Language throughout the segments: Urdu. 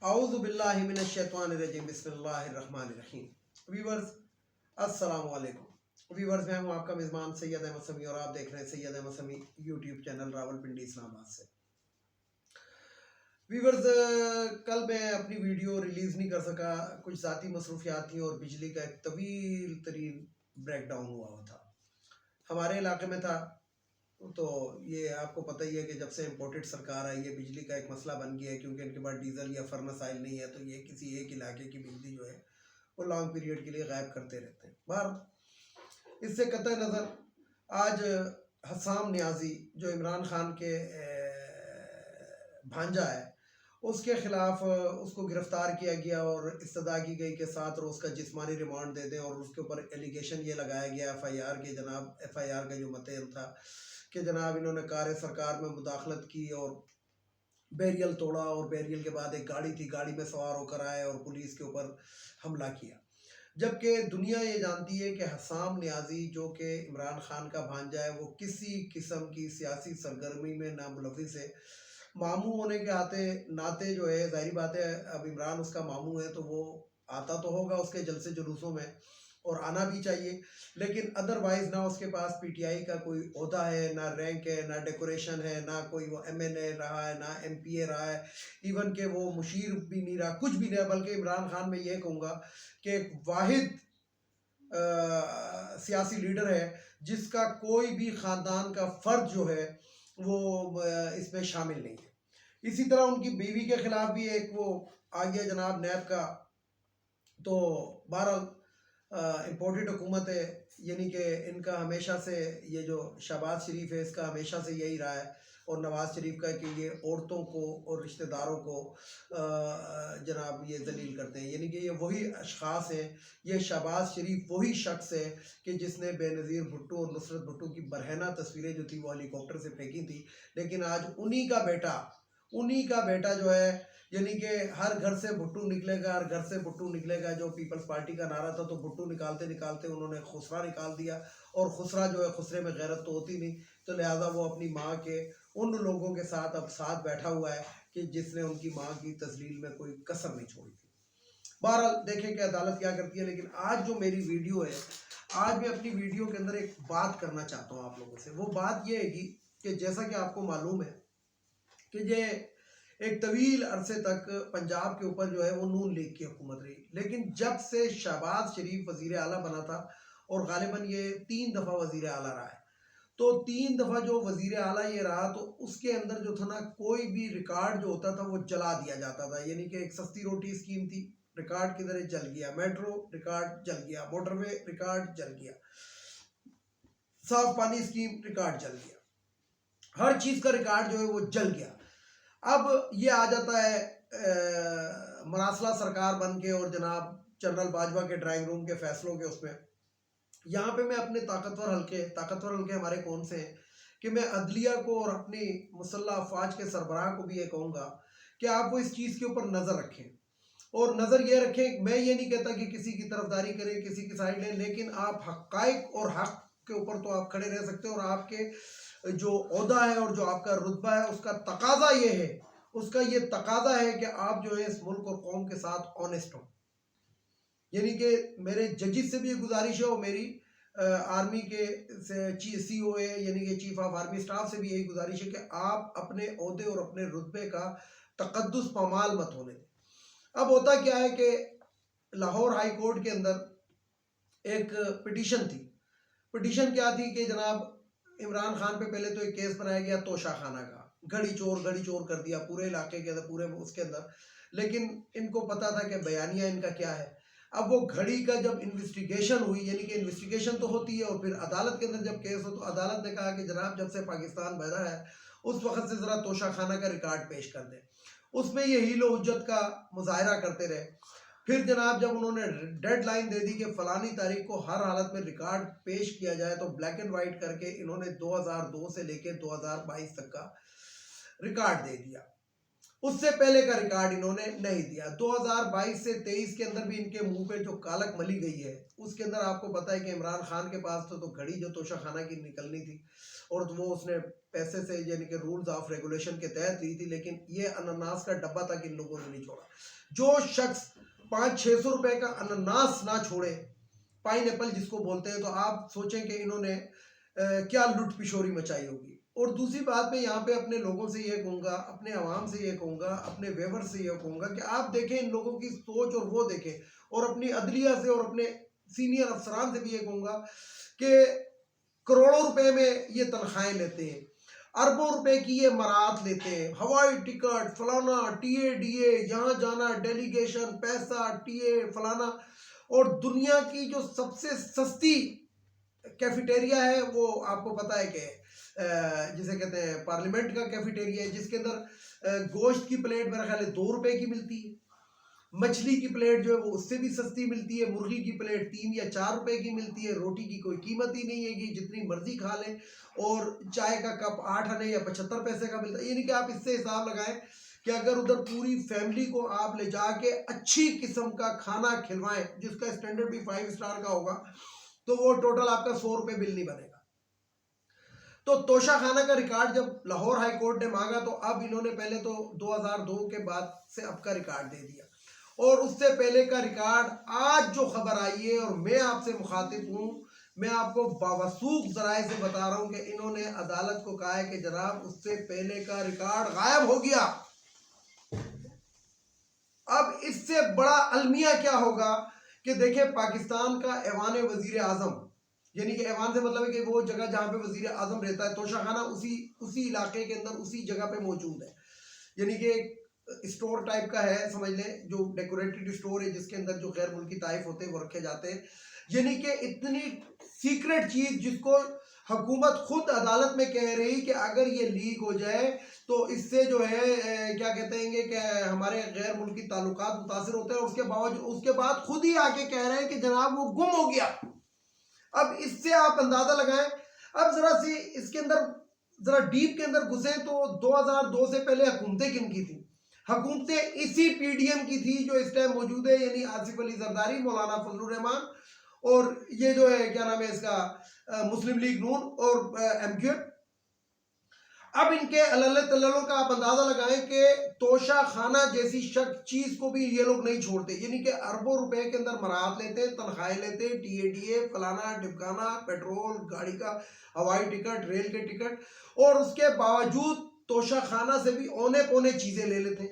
اعوذ باللہ من الشیطان الرجیم بسم اللہ الرحمن الرحیم۔ ویورز السلام علیکم۔ ویورز میں ہوں آپ کا میزبان سید احمد سمیع اور آپ دیکھ رہے ہیں سید احمد سمیع یوٹیوب چینل راولپنڈی اسلام آباد سے۔ ویورز کل میں اپنی ویڈیو ریلیز نہیں کر سکا، کچھ ذاتی مصروفیات تھیں اور بجلی کا ایک طویل ترین بریک ڈاؤن ہوا تھا ہمارے علاقے میں تھا۔ تو یہ آپ کو پتہ ہی ہے کہ جب سے امپورٹڈ سرکار آئی ہے بجلی کا ایک مسئلہ بن گیا ہے، کیونکہ ان کے پاس ڈیزل یا فرنس آئل نہیں ہے، تو یہ کسی ایک علاقے کی بجلی جو ہے وہ لانگ پیریڈ کے لیے غائب کرتے رہتے ہیں۔ بہر اس سے قطع نظر آج حسام نیازی جو عمران خان کے بھانجا ہے، اس کے خلاف اس کو گرفتار کیا گیا اور استدعا کی گئی کہ 7 روز کا جسمانی ریمانڈ دے دیں، اور اس کے اوپر ایلیگیشن یہ لگایا گیا FIR کے جناب FIR کا جو متن تھا کہ جناب انہوں نے کار سرکار میں مداخلت کی اور بیریل توڑا، اور بیریل کے بعد ایک گاڑی تھی، گاڑی میں سوار ہو کر آئے اور پولیس کے اوپر حملہ کیا۔ جبکہ دنیا یہ جانتی ہے کہ حسام نیازی جو کہ عمران خان کا بھانجا ہے، وہ کسی قسم کی سیاسی سرگرمی میں نہ ملوث ہے۔ ماموں ہونے کے ناطے جو ہے ظاہری بات ہے، اب عمران اس کا ماموں ہے تو وہ آتا تو ہوگا اس کے جلسے جلوسوں میں، اور آنا بھی چاہیے، لیکن ادروائز نہ اس کے پاس PTI کا کوئی عہدہ ہے، نہ رینک ہے، نہ ڈیکوریشن ہے، نہ کوئی وہ MLA رہا ہے، نہ MPA رہا ہے، ایون کہ وہ مشیر بھی نہیں رہا، کچھ بھی نہیں رہا۔ بلکہ عمران خان میں یہ کہوں گا کہ ایک واحد سیاسی لیڈر ہے جس کا کوئی بھی خاندان کا فرد جو ہے وہ اس میں شامل نہیں ہے۔ اسی طرح ان کی بیوی کے خلاف بھی ایک وہ آگے جناب نیب کا، تو بہرحال امپورٹڈ حکومت ہے، یعنی کہ ان کا ہمیشہ سے یہ جو شہباز شریف ہے اس کا ہمیشہ سے یہی رہا ہے، اور نواز شریف کا کہ یہ عورتوں کو اور رشتہ داروں کو جناب یہ ذلیل کرتے ہیں، یعنی کہ یہ وہی اشخاص ہیں، یہ شہباز شریف وہی شخص ہے کہ جس نے بے نظیر بھٹو اور نصرت بھٹو کی برہنہ تصویریں جو تھی وہ ہیلی کاپٹر سے پھینکی تھی، لیکن آج انہی کا بیٹا جو ہے، یعنی کہ ہر گھر سے بھٹو نکلے گا، ہر گھر سے بھٹو نکلے گا، جو پیپلز پارٹی کا نعرہ تھا، تو بھٹو نکالتے نکالتے انہوں نے خسرا نکال دیا، اور خسرا جو ہے خسرے میں غیرت تو ہوتی نہیں، تو لہٰذا وہ اپنی ماں کے ان لوگوں کے ساتھ اب ساتھ بیٹھا ہوا ہے کہ جس نے ان کی ماں کی تذلیل میں کوئی کسر نہیں چھوڑی تھی۔ بہرحال دیکھیں کہ عدالت کیا کرتی ہے، لیکن آج جو میری ویڈیو ہے، آج میں اپنی ویڈیو کے اندر ایک بات کرنا چاہتا ہوں آپ لوگوں سے۔ وہ بات یہ ہے کہ جیسا کہ آپ کو معلوم ہے کہ یہ ایک طویل عرصے تک پنجاب کے اوپر جو ہے وہ نون لیگ کی حکومت رہی، لیکن جب سے شہباز شریف وزیر اعلیٰ بنا تھا، اور غالباً یہ 3 دفعہ وزیر اعلیٰ رہا ہے، تو 3 دفعہ جو وزیر اعلیٰ یہ رہا تو اس کے اندر جو تھا نا، کوئی بھی ریکارڈ جو ہوتا تھا وہ جلا دیا جاتا تھا۔ یعنی کہ ایک سستی روٹی اسکیم تھی، ریکارڈ کی طرح جل گیا، میٹرو ریکارڈ جل گیا، موٹر وے ریکارڈ جل گیا، صاف پانی اسکیم ریکارڈ جل گیا، ہر چیز کا ریکارڈ جو ہے وہ جل گیا۔ اب یہ آ جاتا ہے مراسلہ سرکار بن کے، اور جناب جنرل باجوہ کے ڈرائنگ روم کے فیصلوں کے اس میں، یہاں پہ میں اپنے طاقتور حلقے ہمارے کون سے ہیں کہ میں عدلیہ کو اور اپنی مسلح افواج کے سربراہ کو بھی یہ کہوں گا کہ آپ وہ اس چیز کے اوپر نظر رکھیں، اور نظر یہ رکھیں، میں یہ نہیں کہتا کہ کسی کی طرفداری کریں، کسی کی سائڈ لیں، لیکن آپ حقائق اور حق کے اوپر تو آپ کھڑے رہ سکتے ہیں، اور آپ کے جو عہدہ ہے اور جو آپ کا رتبہ ہے اس کا تقاضا یہ تقاضا ہے کہ آپ جو ہے اس ملک اور قوم کے ساتھ آنیسٹ ہوں۔ یعنی کہ میرے ججز سے بھی یہ گزارش ہے، اور میری آرمی کے COA یعنی کہ چیف آف آرمی اسٹاف سے بھی یہی گزارش ہے کہ آپ اپنے عہدے اور اپنے رتبے کا تقدس پامال مت ہونے دیں۔ اب ہوتا کیا ہے کہ لاہور ہائی کورٹ کے اندر ایک پٹیشن تھی۔ پٹیشن کیا تھی کہ جناب عمران خان پہ پہلے تو ایک کیس بنایا گیا توشہ خانہ کا، گھڑی چور کر دیا پورے علاقے کے اندر، پورے اس کے اندر، لیکن ان کو پتا تھا کہ بیانیہ ان کا کیا ہے۔ اب وہ گھڑی کا جب انویسٹیگیشن ہوئی، یعنی کہ انویسٹیگیشن تو ہوتی ہے، اور پھر عدالت کے اندر جب کیس ہو تو عدالت نے کہا کہ جناب جب سے پاکستان بھرا ہے اس وقت سے ذرا توشہ خانہ کا ریکارڈ پیش کر دیں۔ اس میں یہ ہیل و حجت کا مظاہرہ کرتے رہے۔ پھر جناب جب انہوں نے ڈیڈ لائن دے دی کہ فلانی تاریخ کو ہر حالت میں ریکارڈ پیش کیا جائے، تو بلیک اینڈ وائٹ کر کے انہوں نے 2002 سے لے کے 2022 تک کا ریکارڈ دے دیا۔ اس سے پہلے کا ریکارڈ انہوں نے نہیں دیا. 2022 سے 23 کے اندر بھی ان کے منہ پہ جو کالک ملی گئی ہے اس کے اندر آپ کو پتا ہے کہ عمران خان کے پاس تو گھڑی جو توشہ خانہ کی نکلنی تھی اور وہ اس نے پیسے سے یعنی کہ رولز آف ریگولیشن کے تحت لی تھی, لیکن یہ انناس کا ڈبہ تک ان لوگوں نے نہیں چھوڑا. جو شخص 500-600 روپے کا انناس نہ چھوڑے, پائن ایپل جس کو بولتے ہیں, تو آپ سوچیں کہ انہوں نے کیا لٹ پشوری مچائی ہوگی. اور دوسری بات میں یہاں پہ اپنے لوگوں سے یہ کہوں گا, اپنے عوام سے یہ کہوں گا, اپنے ویور سے یہ کہوں گا کہ آپ دیکھیں ان لوگوں کی سوچ اور وہ دیکھیں, اور اپنی عدلیہ سے اور اپنے سینئر افسران سے بھی یہ کہوں گا کہ کروڑوں روپے میں یہ تنخواہیں لیتے ہیں, اربوں روپے کی یہ مرات لیتے ہیں, ہوائی ٹکٹ فلانا, ٹی اے ڈی اے, یہاں جانا, ڈیلیگیشن, پیسہ, ٹی اے فلانا. اور دنیا کی جو سب سے سستی کیفیٹیریا ہے وہ آپ کو پتا ہے کہ جسے کہتے ہیں پارلیمنٹ کا کیفیٹیریا ہے, جس کے اندر گوشت کی پلیٹ میرا خیال ہے 2 روپے کی ملتی ہے, مچھلی کی پلیٹ جو ہے وہ اس سے بھی سستی ملتی ہے, مرغی کی پلیٹ 3 یا 4 روپے کی ملتی ہے, روٹی کی کوئی قیمت ہی نہیں ہے کہ جتنی مرضی کھا لیں, اور چائے کا کپ 8 آنے یا 75 پیسے کا ملتا ہے. یعنی کہ آپ اس سے حساب لگائیں کہ اگر ادھر پوری فیملی کو آپ لے جا کے اچھی قسم کا کھانا کھلوائیں جس کا اسٹینڈرڈ بھی 5 اسٹار کا ہوگا, تو وہ ٹوٹل آپ کا 100 روپے بل نہیں بنے گا. تو توشہ خانہ کا ریکارڈ جب لاہور ہائی کورٹ نے مانگا تو اب انہوں نے پہلے تو 2002 کے بعد سے اب کا ریکارڈ دے دیا, اور اس سے پہلے کا ریکارڈ آج جو خبر آئی ہے, اور میں آپ سے مخاطب ہوں, میں آپ کو باوثوق ذرائع سے بتا رہا ہوں کہ انہوں نے عدالت کو کہا ہے کہ جناب اس سے پہلے کا ریکارڈ غائب ہو گیا. اب اس سے بڑا المیہ کیا ہوگا کہ دیکھیں پاکستان کا ایوان وزیر اعظم, یعنی کہ ایوان سے مطلب ہے کہ وہ جگہ جہاں پہ وزیر اعظم رہتا ہے, توشہ خانہ اسی علاقے کے اندر اسی جگہ پہ موجود ہے. یعنی کہ ایک اسٹور ٹائپ کا ہے سمجھ لیں, جو ڈیکوریٹڈ اسٹور ہے جس کے اندر جو غیر ملکی طائف ہوتے ہیں وہ رکھے جاتے ہیں. یعنی کہ اتنی سیکرٹ چیز جس کو حکومت خود عدالت میں کہہ رہی کہ اگر یہ لیک ہو جائے تو اس سے جو ہے کیا کہتے ہیں کہ ہمارے غیر ملکی تعلقات متاثر ہوتے ہیں, اور اس کے بعد خود ہی آ کے کہہ رہے ہیں کہ جناب وہ گم ہو گیا. اب اس سے آپ اندازہ لگائیں. اب ذرا سی اس کے اندر ذرا ڈیپ کے اندر گھسیں تو 2002 سے پہلے حکومتیں کن کی تھیں؟ حکومتیں اسی پی ڈی ایم کی تھی جو اس ٹائم موجود ہے, یعنی آصف علی زرداری, مولانا فضل الرحمان, اور یہ جو ہے کیا نام ہے اس کا مسلم لیگ نون اور ایم کیو. اب ان کے اللہ تللوں کا آپ اندازہ لگائیں کہ توشہ خانہ جیسی چیز کو بھی یہ لوگ نہیں چھوڑتے. یعنی کہ اربوں روپے کے اندر مراد لیتے, تنخواہیں لیتے, ٹی اے ڈی اے فلانا ڈبکانا, پیٹرول, گاڑی کا ہوائی ٹکٹ, ریل کے ٹکٹ, اور اس کے باوجود توشہ خانہ سے بھی اونے پونے چیزیں لے لیتے.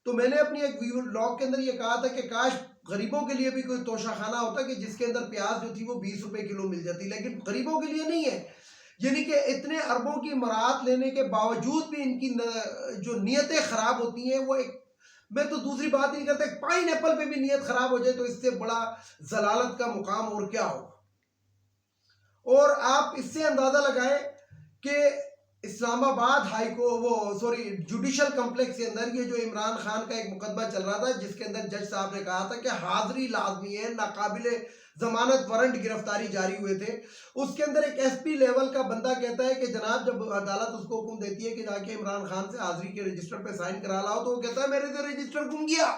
تو میں نے اپنی ایک ولاگ کے اندر یہ کہا تھا کہ کاش غریبوں کے لیے بھی کوئی توشہ خانہ ہوتا کہ جس کے اندر پیاز جو تھی وہ 20 روپے کلو مل جاتی, لیکن غریبوں کے لیے نہیں ہے. یعنی کہ اتنے اربوں کی مرات لینے کے باوجود بھی ان کی جو نیتیں خراب ہوتی ہیں, وہ ایک, میں تو دوسری بات نہیں کرتا, پائن ایپل پہ بھی نیت خراب ہو جائے تو اس سے بڑا ضلالت کا مقام اور کیا ہوگا. اور آپ اس سے اندازہ لگائیں کہ اسلام آباد جوڈیشل کمپلیکس کے اندر یہ جو عمران خان کا ایک مقدمہ چل رہا تھا جس کے اندر جج صاحب نے کہا تھا کہ حاضری لازمی ہے, ناقابل ضمانت وارنٹ گرفتاری جاری ہوئے تھے, اس کے اندر ایک ایس پی لیول کا بندہ کہتا ہے کہ جناب جب عدالت اس کو حکم دیتی ہے کہ جا کے عمران خان سے حاضری کے رجسٹر پہ سائن کرا لاؤ, تو وہ کہتا ہے میرے سے رجسٹر گم گیا,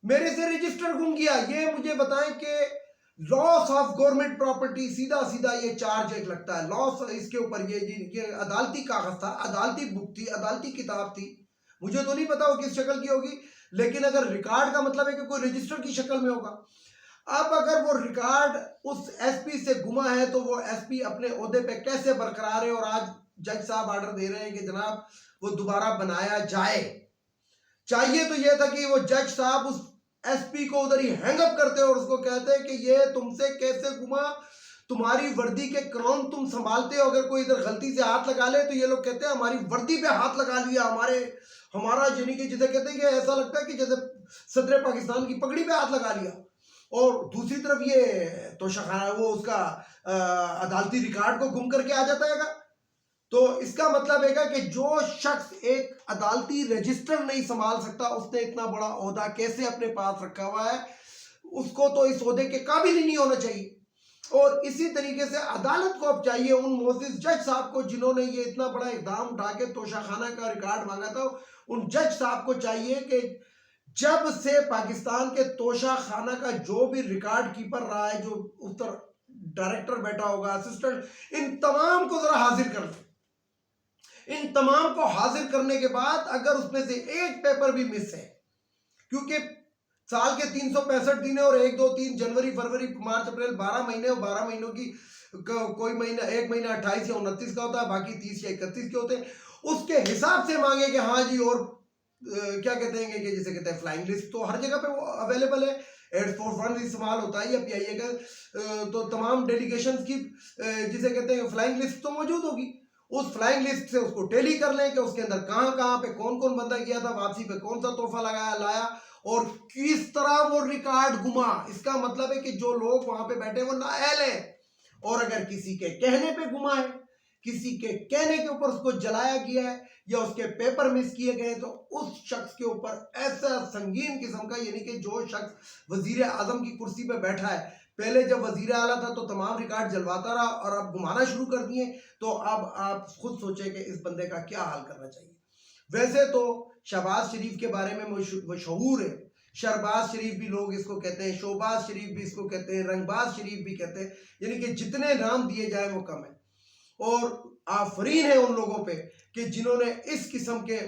میرے سے رجسٹر گم گیا. یہ مجھے بتائیں کہ لاس آف گورنمنٹ پراپرٹی سیدھا یہ چارج ایک لگتا ہے, لاس اس کے اوپر یہ عدالتی کاغذ تھا, عدالتی بک تھی, عدالتی کتاب تھی, مجھے تو نہیں پتا وہ کس شکل کی ہوگی, لیکن اگر ریکارڈ کا مطلب ہے کہ کوئی رجسٹر کی شکل میں ہوگا. اب اگر وہ ریکارڈ اس ایس پی سے گما ہے تو وہ ایس پی اپنے عہدے پہ کیسے برقرار ہے, اور آج جج صاحب آرڈر دے رہے ہیں کہ جناب وہ دوبارہ بنایا جائے. چاہیے تو یہ تھا کہ وہ جج صاحب اس ایس پی کو ادھر ہی ہینگ اپ کرتے اور اس کو کہتے کہ یہ تم سے کیسے گما, تمہاری وردی کے کرون تم سنبھالتے ہو, اگر کوئی ادھر غلطی سے ہاتھ لگا لے تو یہ لوگ کہتے ہیں ہماری وردی پہ ہاتھ لگا لیا, ہمارا یعنی کہ جسے کہتے ہیں کہ ایسا لگتا ہے کہ جیسے صدر پاکستان کی پگڑی پہ ہاتھ لگا لیا. اور دوسری طرف یہ توشہ خانہ وہ اس کا عدالتی ریکارڈ کو گم کر کے آ جاتا ہے گا. تو اس کا مطلب ہے کہ جو شخص ایک عدالتی رجسٹر نہیں سنبھال سکتا, اس نے اتنا بڑا عہدہ کیسے اپنے پاس رکھا ہوا ہے, اس کو تو اس عہدے کے قابل ہی نہیں ہونا چاہیے. اور اسی طریقے سے عدالت کو اب چاہیے ان معزز جج صاحب کو جنہوں نے یہ اتنا بڑا اقدام اٹھا کے توشہ خانہ کا ریکارڈ مانگا تھا، ان جج صاحب کو چاہیے کہ جب سے پاکستان کے توشہ خانہ کا جو بھی ریکارڈ کیپر رہا ہے، جو اتر ڈائریکٹر بیٹھا ہوگا، اسسٹنٹ، ان تمام کو ذرا حاضر کر لیں۔ ان تمام کو حاضر کرنے کے بعد اگر اس میں سے ایک پیپر بھی مس ہے، کیونکہ سال کے 365 دن ہے اور 1 2 3 جنوری فروری مارچ اپریل 12 مہینے اور 12 مہینوں کی کوئی مہینہ، ایک مہینہ 28 یا 29 کا ہوتا ہے، باقی 30 یا 31 کے ہوتے ہیں، اس کے حساب سے مانگے کہ ہاں جی، اور کیا کہتے ہیں کہ جسے کہتے ہیں فلائنگ لسٹ تو ہر جگہ پہ وہ اویلیبل ہے، ایڈ فور فنڈ استعمال ہوتا ہے یا پی آئی اے کا، تو تمام ڈیلیگیشنز کی جسے کہتے ہیں فلائنگ لسٹ تو موجود ہوگی، اس فلائنگ لسٹ سے اس کو ٹیلی کر لیں کہ اس کے اندر کہاں کہاں پہ کون کون بندہ کیا تھا، واپسی پہ کون سا تحفہ لگایا لایا، اور کس طرح وہ ریکارڈ گما۔ اس کا مطلب ہے کہ جو لوگ وہاں پہ بیٹھے وہ نااہل ہیں، اور اگر کسی کے کہنے پہ گما ہے، کسی کے کہنے کے اوپر اس کو جلایا گیا ہے یا اس کے پیپر مس کیے گئے، تو اس شخص کے اوپر ایسا سنگین قسم کا، یعنی کہ جو شخص وزیر اعظم کی کرسی پہ بیٹھا ہے، پہلے جب وزیر اعلیٰ تھا تو تمام ریکارڈ جلواتا رہا، اور اب گمانا شروع کر دیے، تو اب آپ خود سوچیں کہ اس بندے کا کیا حال کرنا چاہیے۔ ویسے تو شہباز شریف کے بارے میں مشہور ہے، شرباز شریف بھی لوگ اس کو کہتے ہیں، شوباز شریف بھی اس کو کہتے ہیں، رنگباز شریف بھی کہتے ہیں، یعنی کہ جتنے نام دیے جائیں وہ کم ہیں، اور آفرین ہے ان لوگوں پہ کہ جنہوں نے اس قسم کے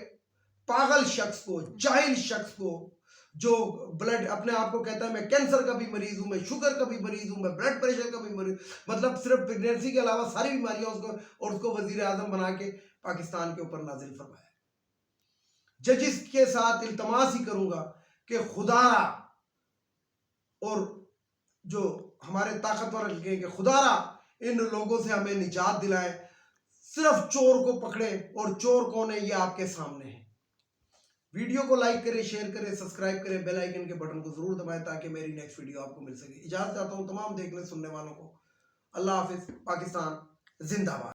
پاگل شخص کو، جاہل شخص کو، جو بلڈ اپنے آپ کو کہتا ہے میں کینسر کا بھی مریض ہوں، میں شوگر کا بھی مریض ہوں، میں بلڈ پریشر کا بھی مریض، مطلب صرف پریگنینسی کے علاوہ ساری بیماریاں اس کو، اور اس کو وزیر اعظم بنا کے پاکستان کے اوپر نازل فرمایا۔ ججز کے ساتھ التماس ہی کروں گا کہ خدا را، اور جو ہمارے طاقتور ہیں کہ خدا را ان لوگوں سے ہمیں نجات دلائیں، صرف چور کو پکڑے، اور چور کون ہے یہ آپ کے سامنے ہے۔ ویڈیو کو لائک کریں، شیئر کریں، سبسکرائب کریں، بیل آئیکن کے بٹن کو ضرور دبائیں تاکہ میری نیکسٹ ویڈیو آپ کو مل سکے۔ اجازت چاہتا ہوں تمام دیکھنے سننے والوں کو۔ اللہ حافظ۔ پاکستان زندہ باد۔